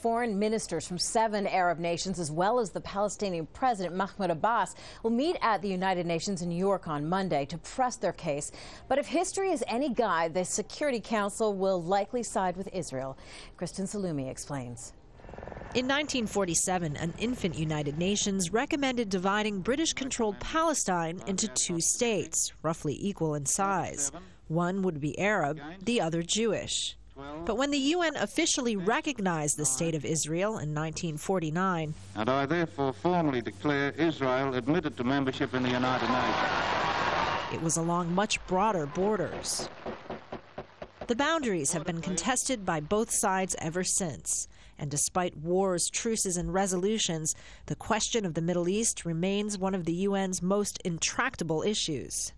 foreign ministers from 7 Arab nations, as well as the Palestinian President Mahmoud Abbas, will meet at the United Nations in New York on Monday to press their case. But if history is any guide, the Security Council will likely side with Israel. Kristen Saloomey explains. In 1947, an infant United Nations recommended dividing British-controlled Palestine into 2 states, roughly equal in size. One would be Arab, the other Jewish. But when the UN officially recognized the State of Israel in 1949, and I therefore formally declare Israel admitted to membership in the United Nations, it was along much broader borders. The boundaries have been contested by both sides ever since. And despite wars, truces, and resolutions, the question of the Middle East remains one of the UN's most intractable issues.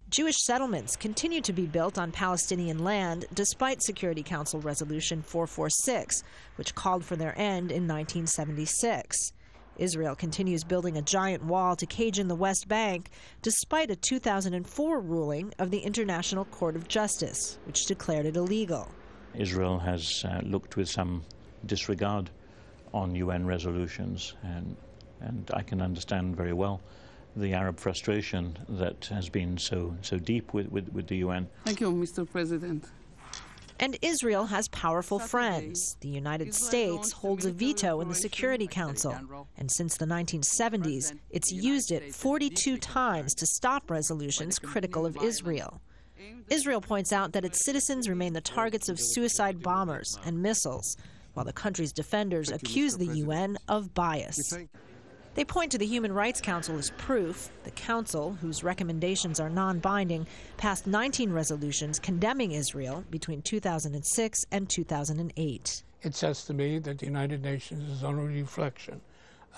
Jewish settlements continue to be built on Palestinian land despite Security Council Resolution 446, which called for their end in 1976. Israel continues building a giant wall to cage in the West Bank despite a 2004 ruling of the International Court of Justice, which declared it illegal. Israel has looked with some disregard on UN resolutions, and I can understand very well the Arab frustration that has been so deep with the UN. Thank you, Mr. President. And Israel has powerful friends. The United States holds a veto in the Security Council, and since the 1970s, it's used it 42 times to stop resolutions critical of Israel. Israel points out that its citizens remain the targets of suicide bombers and missiles, while the country's defenders accuse the UN of bias. They point to the Human Rights Council as proof. The Council, whose recommendations are non-binding, passed 19 resolutions condemning Israel between 2006 and 2008. It says to me that the United Nations is only a reflection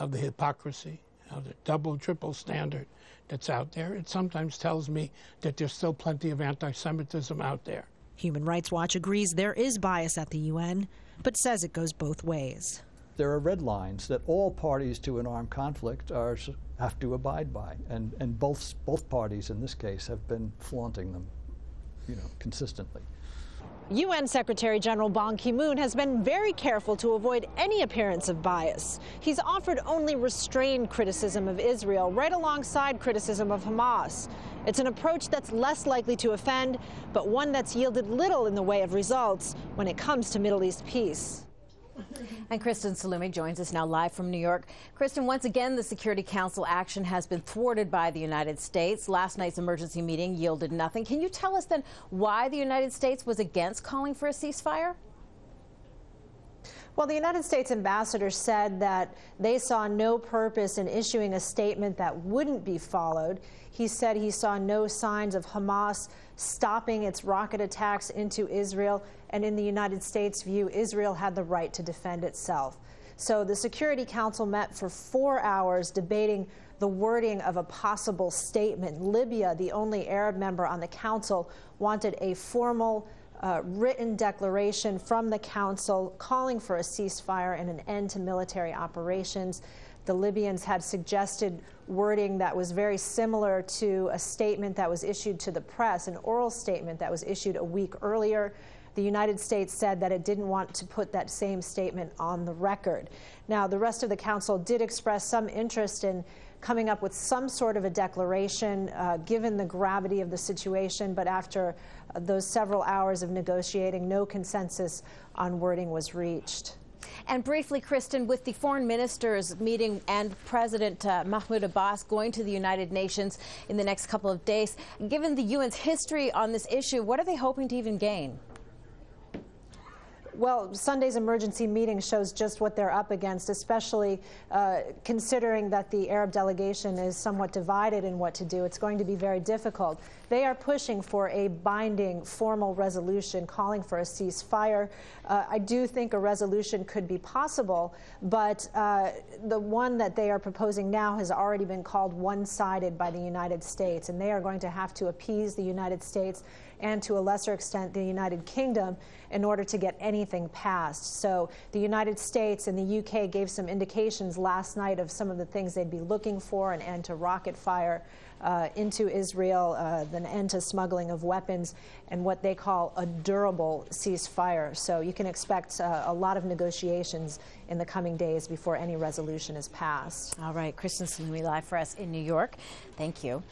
of the hypocrisy, of the double, triple standard that's out there. It sometimes tells me that there's still plenty of anti-Semitism out there. Human Rights Watch agrees there is bias at the UN, but says it goes both ways. There are red lines that all parties to an armed conflict have to abide by, and both parties in this case have been flaunting them, consistently. UN Secretary General Ban Ki-moon has been very careful to avoid any appearance of bias. He's offered only restrained criticism of Israel, right alongside criticism of Hamas. It's an approach that's less likely to offend, but one that's yielded little in the way of results when it comes to Middle East peace. And Kristen Saloomey joins us now live from New York. Kristen, once again, the Security Council action has been thwarted by the United States. Last night's emergency meeting yielded nothing. Can you tell us then why the United States was against calling for a ceasefire? Well, the United States ambassador said that they saw no purpose in issuing a statement that wouldn't be followed. He said he saw no signs of Hamas stopping its rocket attacks into Israel, and in the United States' view, Israel had the right to defend itself. So the Security Council met for 4 hours debating the wording of a possible statement. Libya, the only Arab member on the council, wanted a formal written declaration from the council calling for a ceasefire and an end to military operations. The Libyans had suggested wording that was very similar to a statement that was issued to the press, an oral statement that was issued a week earlier. The United States said that it didn't want to put that same statement on the record. Now, the rest of the council did express some interest in coming up with some sort of a declaration, given the gravity of the situation, but after those several hours of negotiating, no consensus on wording was reached. And briefly, Kristen, with the foreign ministers meeting and President Mahmoud Abbas going to the United Nations in the next couple of days, given the UN's history on this issue, what are they hoping to even gain? Well, Sunday's emergency meeting shows just what they're up against, especially considering that the Arab delegation is somewhat divided in what to do. It's going to be very difficult. They are pushing for a binding formal resolution calling for a ceasefire. I do think a resolution could be possible, but the one that they are proposing now has already been called one-sided by the United States, and they are going to have to appease the United States and to a lesser extent the United Kingdom in order to get anything passed. So the United States and the UK gave some indications last night of some of the things they'd be looking for: an end to rocket fire into Israel, an end to smuggling of weapons, and what they call a durable ceasefire. So you can expect a lot of negotiations in the coming days before any resolution is passed. All right, Kristen Saloomey live for us in New York. Thank you.